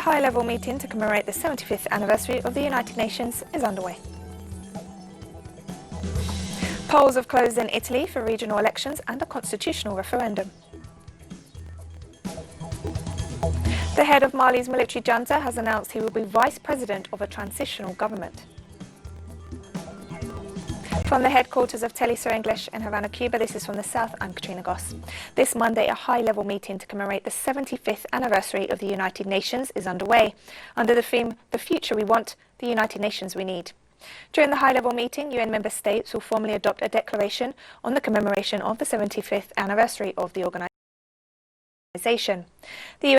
high-level meeting to commemorate the 75th anniversary of the United Nations is underway. Polls have closed in Italy for regional elections and a constitutional referendum. The head of Mali's military junta has announced he will be vice president of a transitional government. From the headquarters of TeleSUR English in Havana, Cuba, this is from the South. I'm Katrina Goss. This Monday, a high-level meeting to commemorate the 75th anniversary of the United Nations is underway, under the theme, The Future We Want, the United Nations We Need. During the high-level meeting, UN member states will formally adopt a declaration on the commemoration of the 75th anniversary of the organisation. The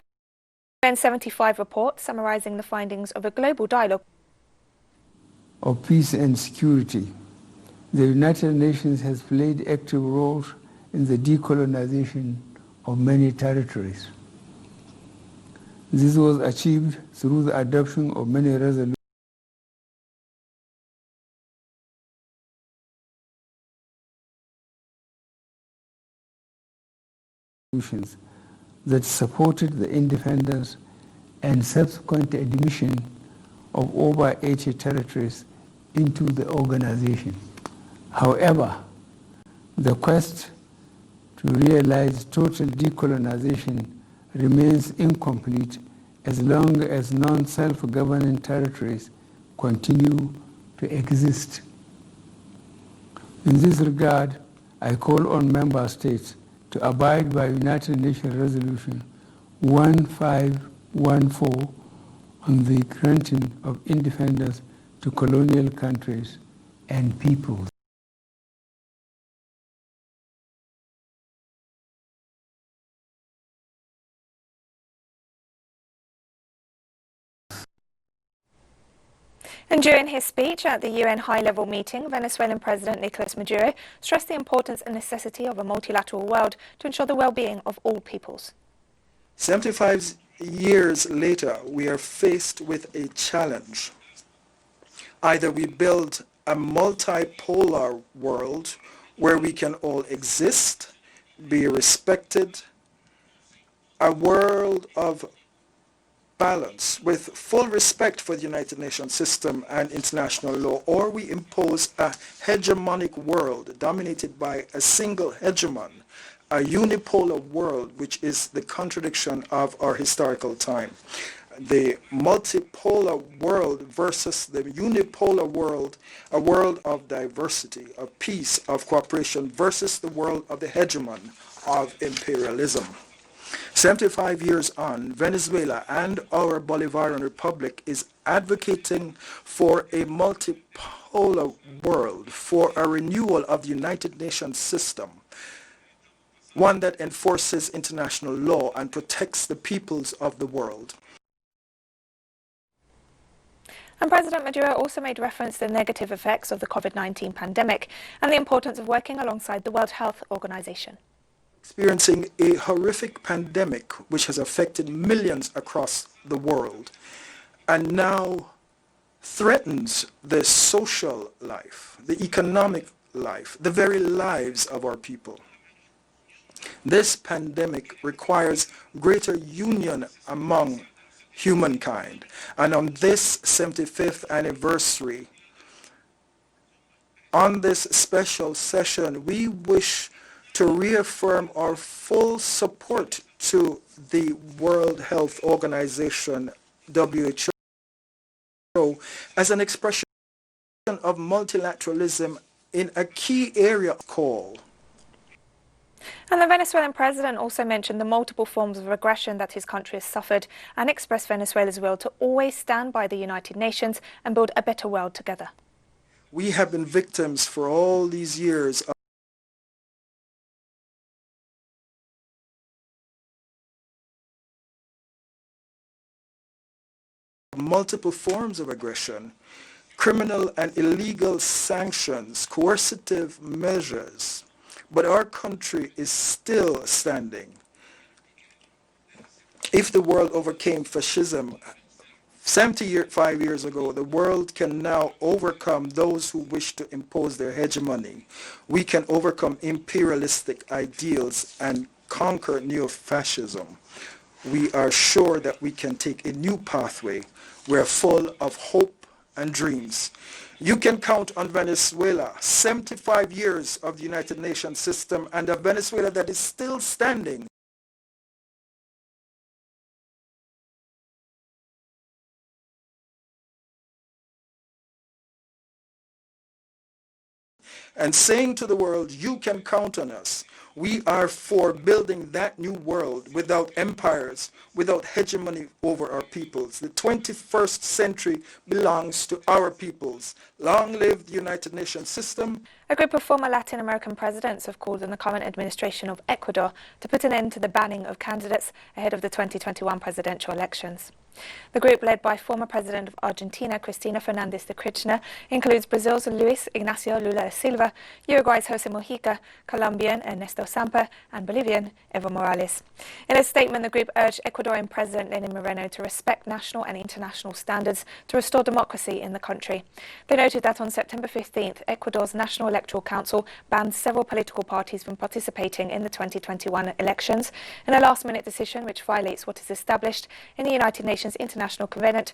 UN 75 report, summarising the findings of a global dialogue of peace and security. The United Nations has played active roles in the decolonization of many territories. This was achieved through the adoption of many resolutions that supported the independence and subsequent admission of over 80 territories into the organization. However, the quest to realize total decolonization remains incomplete as long as non-self-governing territories continue to exist. In this regard, I call on member states to abide by United Nations Resolution 1514 on the granting of independence to colonial countries and peoples. And during his speech at the UN high-level meeting, Venezuelan President Nicolas Maduro stressed the importance and necessity of a multilateral world to ensure the well-being of all peoples. 75 years later, we are faced with a challenge. Either we build a multipolar world where we can all exist, be respected, a world of balance with full respect for the United Nations system and international law, or we impose a hegemonic world dominated by a single hegemon, a unipolar world, which is the contradiction of our historical time. The multipolar world versus the unipolar world, a world of diversity, of peace, of cooperation, versus the world of the hegemon of imperialism. 75 years on, Venezuela and our Bolivarian Republic is advocating for a multipolar world, for a renewal of the United Nations system, one that enforces international law and protects the peoples of the world. And President Maduro also made reference to the negative effects of the COVID-19 pandemic and the importance of working alongside the World Health Organization. Experiencing a horrific pandemic which has affected millions across the world and now threatens the social life, the economic life, the very lives of our people. This pandemic requires greater union among humankind. And on this 75th anniversary, on this special session, we wish to reaffirm our full support to the World Health Organization, WHO, as an expression of multilateralism in a key area of call. And the Venezuelan president also mentioned the multiple forms of aggression that his country has suffered and expressed Venezuela's will to always stand by the United Nations and build a better world together. We have been victims for all these years of multiple forms of aggression, criminal and illegal sanctions, coercive measures, but our country is still standing. If the world overcame fascism 75 years ago, the world can now overcome those who wish to impose their hegemony. We can overcome imperialistic ideals and conquer neo-fascism. we are sure that we can take a new pathway. We're full of hope and dreams. You can count on Venezuela, 75 years of the United Nations system, and a Venezuela that is still standing. And saying to the world, you can count on us. We are for building that new world without empires, without hegemony over our peoples. The 21st century belongs to our peoples. Long live the United Nations system. A group of former Latin American presidents have called on the current administration of Ecuador to put an end to the banning of candidates ahead of the 2021 presidential elections. The group, led by former President of Argentina, Cristina Fernández de Kirchner, includes Brazil's Luis Ignacio Lula da Silva, Uruguay's José Mujica, Colombian Ernesto Samper, and Bolivian Evo Morales. In a statement, the group urged Ecuadorian President Lenin Moreno to respect national and international standards to restore democracy in the country. They noted that on September 15th, Ecuador's National Electoral Council banned several political parties from participating in the 2021 elections in a last-minute decision which violates what is established in the United Nations International Covenant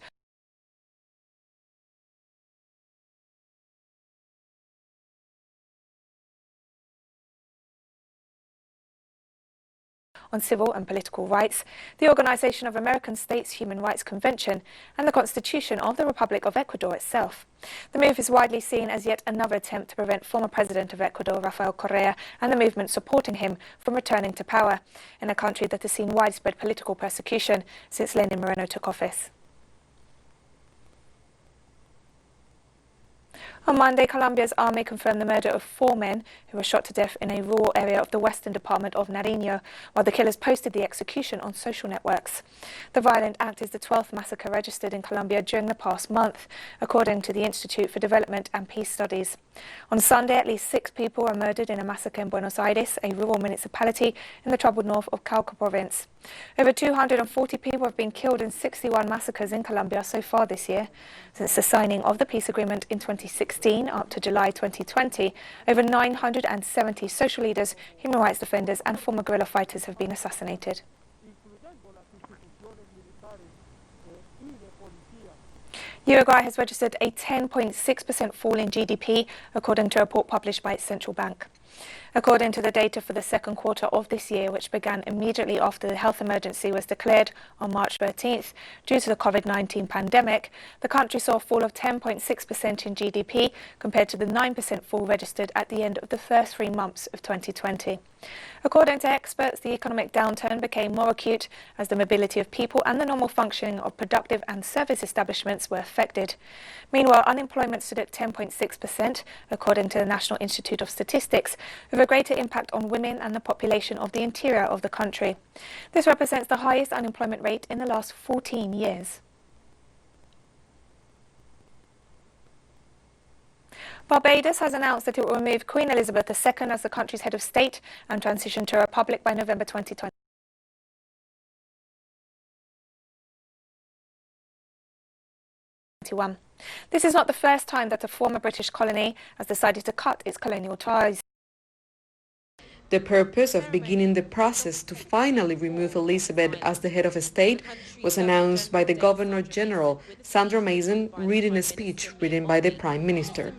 on Civil and Political Rights, the Organization of American States Human Rights Convention, and the Constitution of the Republic of Ecuador itself. The move is widely seen as yet another attempt to prevent former President of Ecuador, Rafael Correa, and the movement supporting him from returning to power in a country that has seen widespread political persecution since Lenin Moreno took office. On Monday, Colombia's army confirmed the murder of 4 men who were shot to death in a rural area of the western department of Nariño, while the killers posted the execution on social networks. The violent act is the 12th massacre registered in Colombia during the past month, according to the Institute for Development and Peace Studies. On Sunday, at least 6 people were murdered in a massacre in Buenos Aires, a rural municipality in the troubled north of Cauca province. Over 240 people have been killed in 61 massacres in Colombia so far this year. Since the signing of the peace agreement in 2016 up to July 2020, over 970 social leaders, human rights defenders and former guerrilla fighters have been assassinated. Uruguay has registered a 10.6% fall in GDP, according to a report published by its central bank. According to the data for the second quarter of this year, which began immediately after the health emergency was declared on March 13th due to the COVID-19 pandemic, the country saw a fall of 10.6% in GDP compared to the 9% fall registered at the end of the first 3 months of 2020. According to experts, the economic downturn became more acute as the mobility of people and the normal functioning of productive and service establishments were affected. Meanwhile, unemployment stood at 10.6%, according to the National Institute of Statistics, with a greater impact on women and the population of the interior of the country. This represents the highest unemployment rate in the last 14 years. Barbados has announced that it will remove Queen Elizabeth II as the country's head of state and transition to a republic by November 2020. This is not the first time that a former British colony has decided to cut its colonial ties. The purpose of beginning the process to finally remove Elizabeth as the head of state was announced by the Governor-General, Sandra Mason, reading a speech written by the Prime Minister.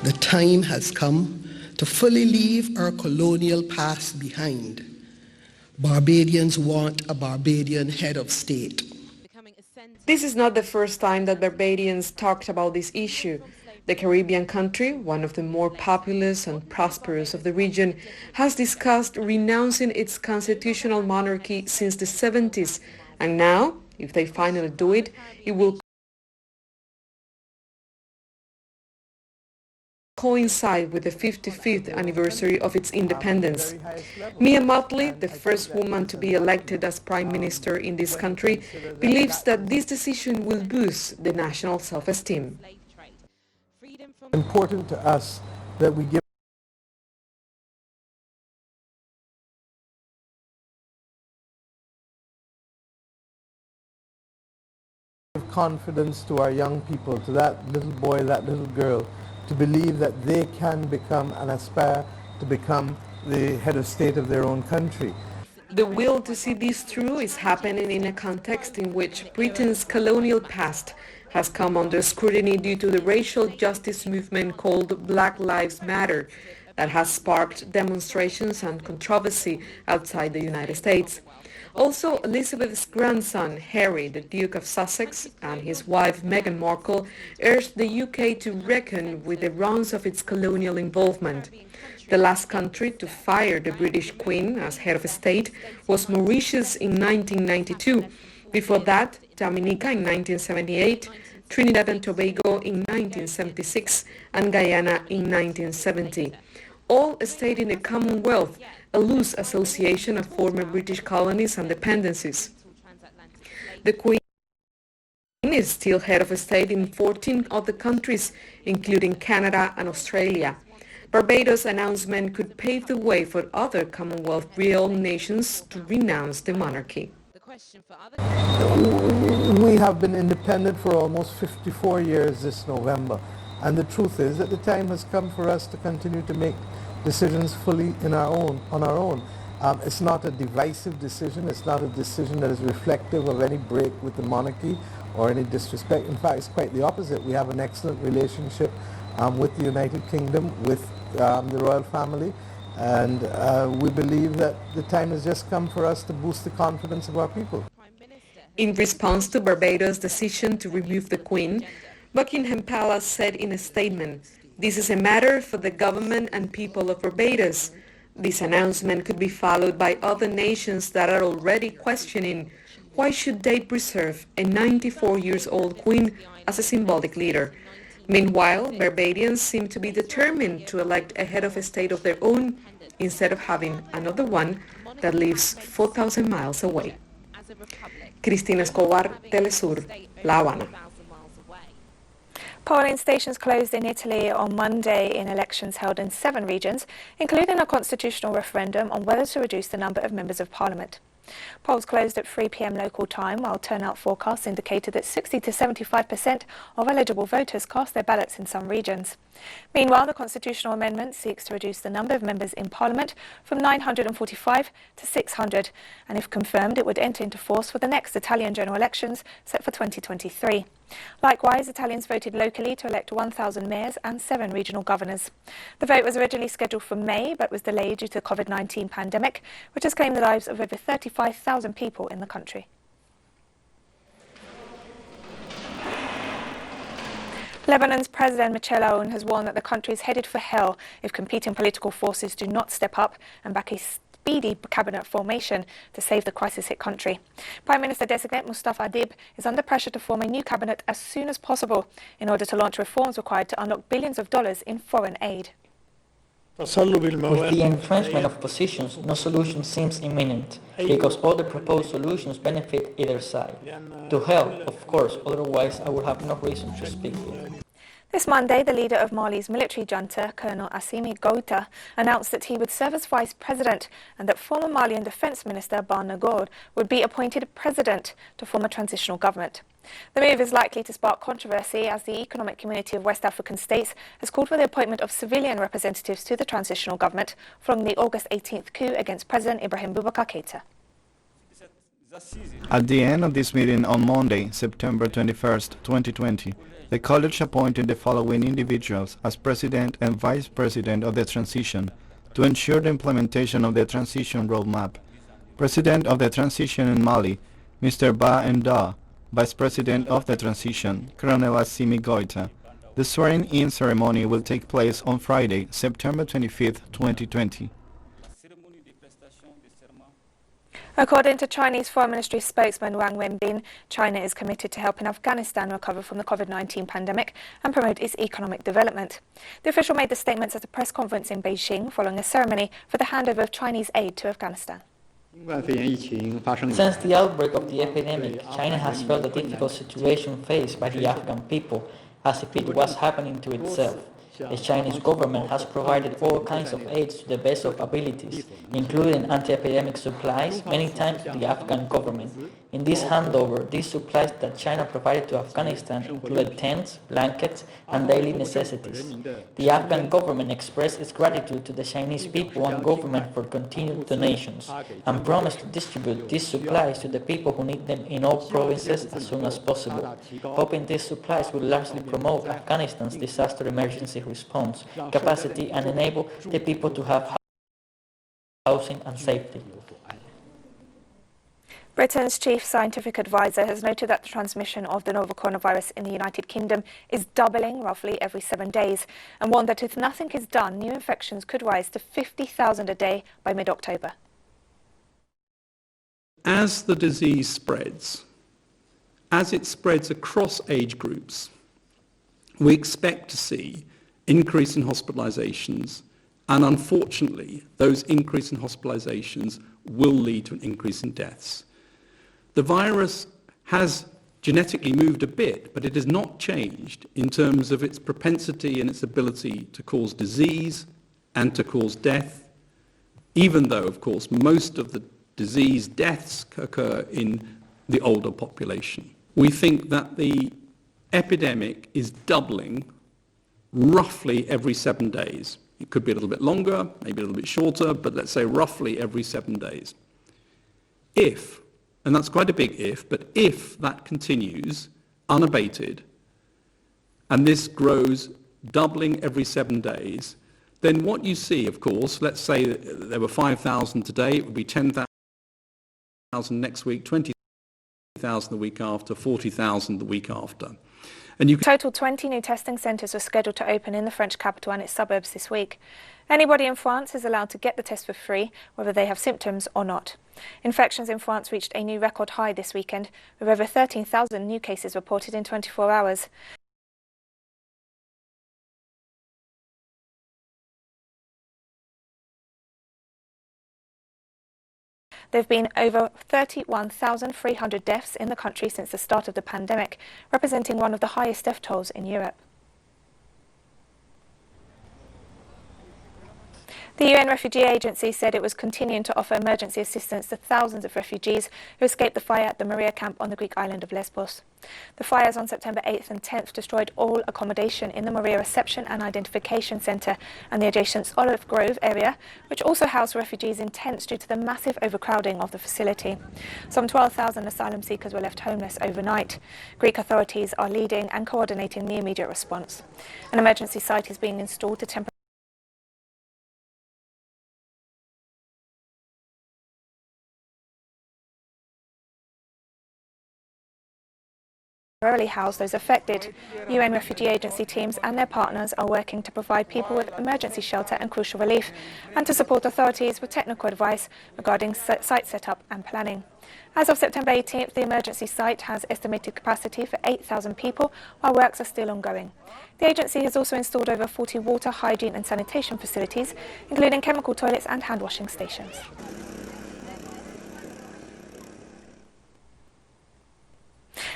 The time has come to fully leave our colonial past behind. Barbadians want a Barbadian head of state. This is not the first time that Barbadians talked about this issue. The Caribbean country, one of the more populous and prosperous of the region, has discussed renouncing its constitutional monarchy since the 70s, and now, if they finally do it, it will coincide with the 55th anniversary of its independence. Mia Mottley, the first woman to be elected as Prime Minister in this country, believes that this decision will boost the national self-esteem. Important to us that we give confidence to our young people, to that little boy, that little girl, to believe that they can become and aspire to become the head of state of their own country. The will to see this through is happening in a context in which Britain's colonial past has come under scrutiny due to the racial justice movement called Black Lives Matter that has sparked demonstrations and controversy outside the United States. Also, Elizabeth's grandson, Harry, the Duke of Sussex, and his wife, Meghan Markle, urged the UK to reckon with the wrongs of its colonial involvement. The last country to fire the British Queen as head of state was Mauritius in 1992. Before that, Dominica in 1978, Trinidad and Tobago in 1976, and Guyana in 1970. All stayed in the Commonwealth, a loose association of former British colonies and dependencies. The Queen is still head of state in 14 other countries, including Canada and Australia. Barbados' announcement could pave the way for other Commonwealth real nations to renounce the monarchy. We have been independent for almost 54 years this November, and the truth is that the time has come for us to continue to make decisions fully on our own. It's not a divisive decision. It's not a decision that is reflective of any break with the monarchy or any disrespect. In fact, it's quite the opposite. We have an excellent relationship with the United Kingdom, with the royal family, and we believe that the time has just come for us to boost the confidence of our people. In response to Barbados' decision to remove the Queen, Buckingham Palace said in a statement, "This is a matter for the government and people of Barbados. This announcement could be followed by other nations that are already questioning why should they preserve a 94-year-old Queen as a symbolic leader. Meanwhile, Barbadians seem to be determined to elect a head of state of their own instead of having another one that lives 4,000 miles away." Cristina Escobar, TeleSUR, La Habana. Polling stations closed in Italy on Monday in elections held in 7 regions, including a constitutional referendum on whether to reduce the number of members of parliament. Polls closed at 3 p.m. local time, while turnout forecasts indicated that 60 to 75% of eligible voters cast their ballots in some regions. Meanwhile, the constitutional amendment seeks to reduce the number of members in parliament from 945 to 600, and if confirmed, it would enter into force for the next Italian general elections set for 2023. Likewise, Italians voted locally to elect 1,000 mayors and 7 regional governors. The vote was originally scheduled for May, but was delayed due to the COVID-19 pandemic, which has claimed the lives of over 35,000 people in the country. Lebanon's President Michel Aoun has warned that the country is headed for hell if competing political forces do not step up and back a speedy cabinet formation to save the crisis-hit country. Prime Minister-designate Mustafa Adib is under pressure to form a new cabinet as soon as possible in order to launch reforms required to unlock billions of dollars in foreign aid. With the entrenchment of positions, no solution seems imminent, because all the proposed solutions benefit either side. To hell, of course, otherwise I would have no reason to speak here. This Monday, the leader of Mali's military junta, Colonel Assimi Goïta, announced that he would serve as vice president and that former Malian Defense Minister Barnagour would be appointed president to form a transitional government. The move is likely to spark controversy as the Economic Community of West African States has called for the appointment of civilian representatives to the transitional government following the August 18th coup against President Ibrahim Boubacar Keïta. At the end of this meeting on Monday, September 21st, 2020, the college appointed the following individuals as president and vice president of the transition to ensure the implementation of the transition roadmap. President of the transition in Mali, Mr. Ba Nda, Vice President of the Transition, Colonel Assimi Goïta. The swearing-in ceremony will take place on Friday, September 25th, 2020. According to Chinese Foreign Ministry spokesman Wang Wenbin, China is committed to helping Afghanistan recover from the COVID-19 pandemic and promote its economic development. The official made the statements at a press conference in Beijing following a ceremony for the handover of Chinese aid to Afghanistan. Since the outbreak of the epidemic, China has felt the difficult situation faced by the Afghan people as if it was happening to itself. The Chinese government has provided all kinds of aid to the best of abilities, including anti-epidemic supplies, many times to the Afghan government. In this handover, these supplies that China provided to Afghanistan included tents, blankets, and daily necessities. The Afghan government expressed its gratitude to the Chinese people and government for continued donations, and promised to distribute these supplies to the people who need them in all provinces as soon as possible, hoping these supplies will largely promote Afghanistan's disaster emergency response capacity and enable the people to have housing and safety. Britain's chief scientific advisor has noted that the transmission of the novel coronavirus in the United Kingdom is doubling roughly every 7 days, and warned that if nothing is done, new infections could rise to 50,000 a day by mid-October. As the disease spreads, as it spreads across age groups, we expect to see increase in hospitalizations, and unfortunately, those increase in hospitalizations will lead to an increase in deaths. The virus has genetically moved a bit, but it has not changed in terms of its propensity and its ability to cause disease and to cause death, even though, of course, most of the disease deaths occur in the older population. We think that the epidemic is doubling roughly every 7 days. It could be a little bit longer, maybe a little bit shorter, but let's say roughly every 7 days. If, and that's quite a big if, but if that continues unabated, and this grows doubling every 7 days, then what you see, of course, let's say that there were 5,000 today, it would be 10,000 next week, 20,000 the week after, 40,000 the week after. And you Total 20 new testing centres were scheduled to open in the French capital and its suburbs this week. Anybody in France is allowed to get the test for free, whether they have symptoms or not. Infections in France reached a new record high this weekend, with over 13,000 new cases reported in 24 hours. There have been over 31,300 deaths in the country since the start of the pandemic, representing one of the highest death tolls in Europe. The UN Refugee Agency said it was continuing to offer emergency assistance to thousands of refugees who escaped the fire at the Moria camp on the Greek island of Lesbos. The fires on September 8th and 10th destroyed all accommodation in the Moria Reception and Identification Centre and the adjacent Olive Grove area, which also housed refugees in tents due to the massive overcrowding of the facility. Some 12,000 asylum seekers were left homeless overnight. Greek authorities are leading and coordinating the immediate response. An emergency site is being installed to temporarily house those affected. UN Refugee Agency teams and their partners are working to provide people with emergency shelter and crucial relief, and to support authorities with technical advice regarding site setup and planning. As of September 18th, the emergency site has estimated capacity for 8,000 people, while works are still ongoing. The agency has also installed over 40 water, hygiene and sanitation facilities, including chemical toilets and hand washing stations.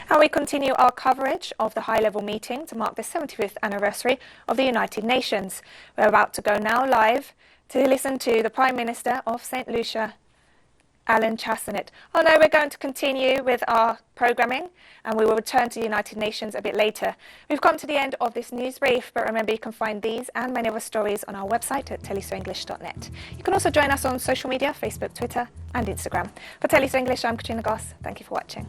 And we continue our coverage of the high-level meeting to mark the 75th anniversary of the United Nations. We're about to go now live to listen to the Prime Minister of St. Lucia, Alan Chastanet. Oh no, we're going to continue with our programming, and we will return to the United Nations a bit later. We've come to the end of this news brief, but remember you can find these and many other stories on our website at telesurenglish.net. You can also join us on social media, Facebook, Twitter and Instagram. For TeleSUR English, I'm Katrina Goss. Thank you for watching.